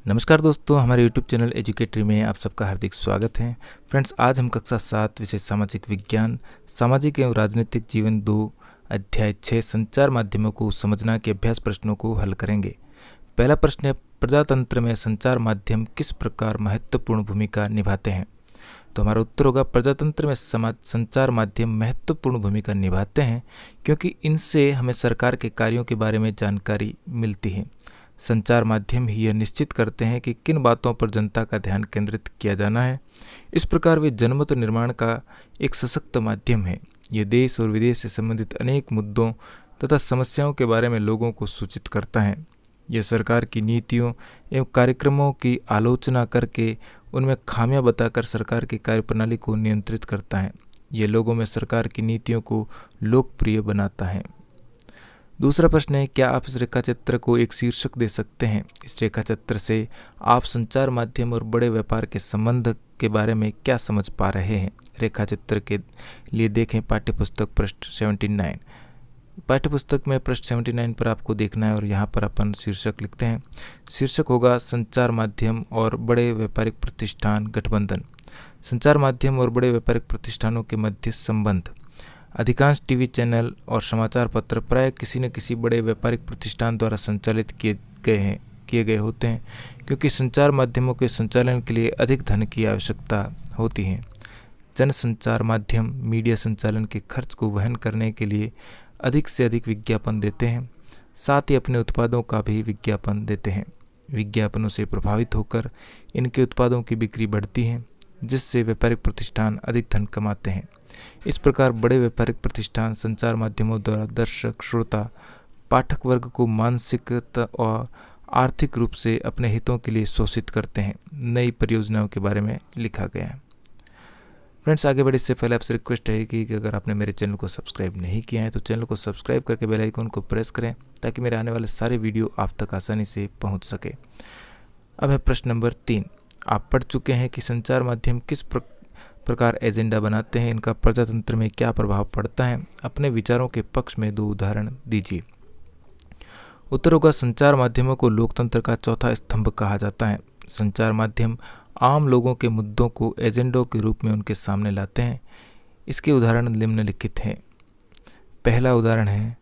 नमस्कार दोस्तों, हमारे YouTube चैनल एजुकेटरी में आप सबका हार्दिक स्वागत है। फ्रेंड्स, आज हम कक्षा 7 विषय सामाजिक विज्ञान, सामाजिक एवं राजनीतिक जीवन 2 अध्याय 6 संचार माध्यमों को समझना के अभ्यास प्रश्नों को हल करेंगे। पहला प्रश्न है, प्रजातंत्र में संचार माध्यम किस प्रकार महत्वपूर्ण भूमिका निभाते हैं? तो हमारा उत्तर होगा, प्रजातंत्र में संचार माध्यम महत्वपूर्ण भूमिका निभाते हैं क्योंकि इनसे हमें सरकार के कार्यों के बारे में जानकारी मिलती है। संचार माध्यम ही यह निश्चित करते हैं कि किन बातों पर जनता का ध्यान केंद्रित किया जाना है। इस प्रकार वे जनमत निर्माण का एक सशक्त माध्यम है। यह देश और विदेश से संबंधित अनेक मुद्दों तथा समस्याओं के बारे में लोगों को सूचित करता है। यह सरकार की नीतियों एवं कार्यक्रमों की आलोचना करके उनमें खामियां बताकर सरकार की कार्यप्रणाली को नियंत्रित करता है। यह लोगों में सरकार की नीतियों को लोकप्रिय बनाता है। दूसरा प्रश्न है, क्या आप इस रेखा चित्र को एक शीर्षक दे सकते हैं? इस रेखा चित्र से आप संचार माध्यम और बड़े व्यापार के संबंध के बारे में क्या समझ पा रहे हैं? रेखा चित्र के लिए देखें पाठ्यपुस्तक पृष्ठ 79। पाठ्यपुस्तक में पृष्ठ 79 पर आपको देखना है और यहाँ पर अपन शीर्षक लिखते हैं। शीर्षक होगा संचार माध्यम और बड़े व्यापारिक प्रतिष्ठान गठबंधन। संचार माध्यम और बड़े व्यापारिक प्रतिष्ठानों के मध्य संबंध। अधिकांश टीवी चैनल और समाचार पत्र प्राय किसी न किसी बड़े व्यापारिक प्रतिष्ठान द्वारा संचालित किए गए होते हैं क्योंकि संचार माध्यमों के संचालन के लिए अधिक धन की आवश्यकता होती है। जनसंचार माध्यम मीडिया संचालन के खर्च को वहन करने के लिए अधिक से अधिक विज्ञापन देते हैं, साथ ही अपने उत्पादों का भी विज्ञापन देते हैं। विज्ञापनों से प्रभावित होकर इनके उत्पादों की बिक्री बढ़ती है, जिससे व्यापारिक प्रतिष्ठान अधिक धन कमाते हैं। इस प्रकार बड़े व्यापारिक प्रतिष्ठान संचार माध्यमों द्वारा दर्शक, श्रोता, पाठक वर्ग को मानसिक और आर्थिक रूप से अपने हितों के लिए शोषित करते हैं। नई परियोजनाओं के बारे में लिखा गया है। फ्रेंड्स, आगे बढ़े इससे पहले आपसे रिक्वेस्ट है कि अगर आपने मेरे चैनल को सब्सक्राइब नहीं किया है तो चैनल को सब्सक्राइब करके बेल आइकन को प्रेस करें ताकि मेरे आने वाले सारे वीडियो आप तक आसानी से पहुँच सके। अब है प्रश्न नंबर 3। आप पढ़ चुके हैं कि संचार माध्यम किस प्रकार एजेंडा बनाते हैं, इनका प्रजातंत्र में क्या प्रभाव पड़ता है। अपने विचारों के पक्ष में 2 उदाहरण दीजिए। उत्तर होगा, संचार माध्यमों को लोकतंत्र का चौथा स्तंभ कहा जाता है। संचार माध्यम आम लोगों के मुद्दों को एजेंडों के रूप में उनके सामने लाते हैं। इसके उदाहरण निम्नलिखित हैं। पहला उदाहरण है,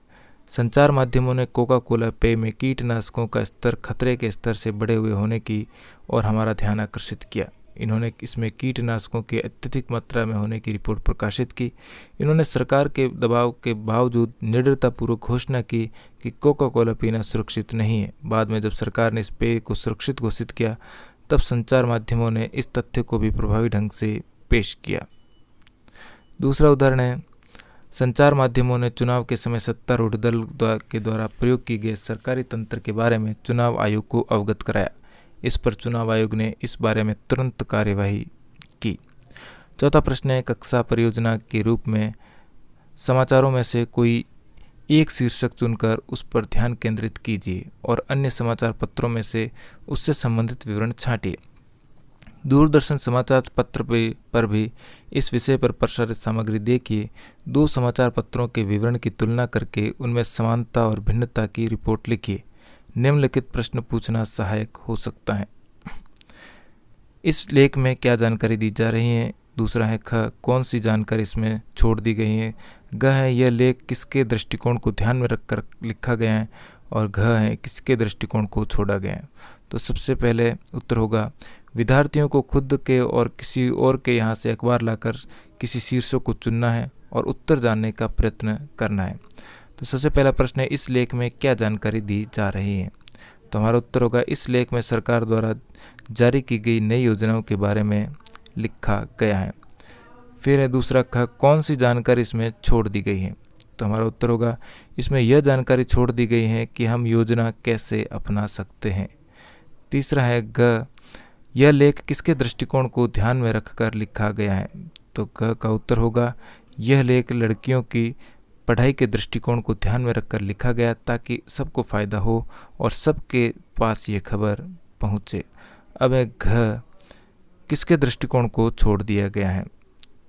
संचार माध्यमों ने कोका कोला पेय में कीटनाशकों का स्तर खतरे के स्तर से बढ़े हुए होने की और हमारा ध्यान आकर्षित किया। इन्होंने इसमें कीटनाशकों की अत्यधिक मात्रा में होने की रिपोर्ट प्रकाशित की। इन्होंने सरकार के दबाव के बावजूद निडरतापूर्वक घोषणा की कि कोका कोला पीना सुरक्षित नहीं है। बाद में जब सरकार ने इस पेय को सुरक्षित घोषित किया, तब संचार माध्यमों ने इस तथ्य को भी प्रभावी ढंग से पेश किया। दूसरा उदाहरण है, संचार माध्यमों ने चुनाव के समय सत्तारूढ़ दल के द्वारा प्रयोग की गए सरकारी तंत्र के बारे में चुनाव आयोग को अवगत कराया। इस पर चुनाव आयोग ने इस बारे में तुरंत कार्यवाही की। चौथा प्रश्न है, कक्षा परियोजना के रूप में समाचारों में से कोई एक शीर्षक चुनकर उस पर ध्यान केंद्रित कीजिए और अन्य समाचार पत्रों में से उससे संबंधित विवरण छांटिए। दूरदर्शन समाचार पत्र पर भी इस विषय पर प्रसारित सामग्री देखिए। 2 समाचार पत्रों के विवरण की तुलना करके उनमें समानता और भिन्नता की रिपोर्ट लिखिए। निम्नलिखित प्रश्न पूछना सहायक हो सकता है। इस लेख में क्या जानकारी दी जा रही है? दूसरा है, ख, कौन सी जानकारी इसमें छोड़ दी गई है? ग है, यह लेख किसके दृष्टिकोण को ध्यान में रखकर लिखा गया है? और घ है, किसके दृष्टिकोण को छोड़ा गया है? तो सबसे पहले उत्तर होगा, विद्यार्थियों को खुद के और किसी और के यहाँ से अखबार लाकर किसी शीर्षक को चुनना है और उत्तर जानने का प्रयत्न करना है। तो सबसे पहला प्रश्न है, इस लेख में क्या जानकारी दी जा रही है? तो हमारा उत्तर होगा, इस लेख में सरकार द्वारा जारी की गई नई योजनाओं के बारे में लिखा गया है। फिर है दूसरा ख, कौन सी जानकारी इसमें छोड़ दी गई है? तो हमारा उत्तर होगा, इसमें यह जानकारी छोड़ दी गई है कि हम योजना कैसे अपना सकते हैं। तीसरा है ग, यह लेख किसके दृष्टिकोण को ध्यान में रखकर लिखा गया है? तो ग का उत्तर होगा, यह लेख लड़कियों की पढ़ाई के दृष्टिकोण को ध्यान में रखकर लिखा गया ताकि सबको फायदा हो और सबके पास ये खबर पहुँचे। अब है घ, किसके दृष्टिकोण को छोड़ दिया गया है?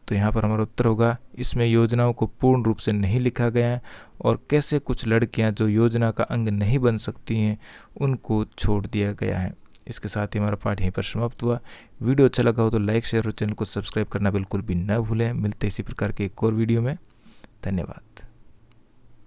तो यहाँ पर हमारा उत्तर होगा, इसमें योजनाओं को पूर्ण रूप से नहीं लिखा गया है और कैसे कुछ लड़कियाँ जो योजना का अंग नहीं बन सकती हैं उनको छोड़ दिया गया है। इसके साथ ही हमारा पाठ यहीं पर समाप्त हुआ। वीडियो अच्छा लगा हो तो लाइक, शेयर और चैनल को सब्सक्राइब करना बिल्कुल भी न भूलें। मिलते इसी प्रकार के एक और वीडियो में। धन्यवाद।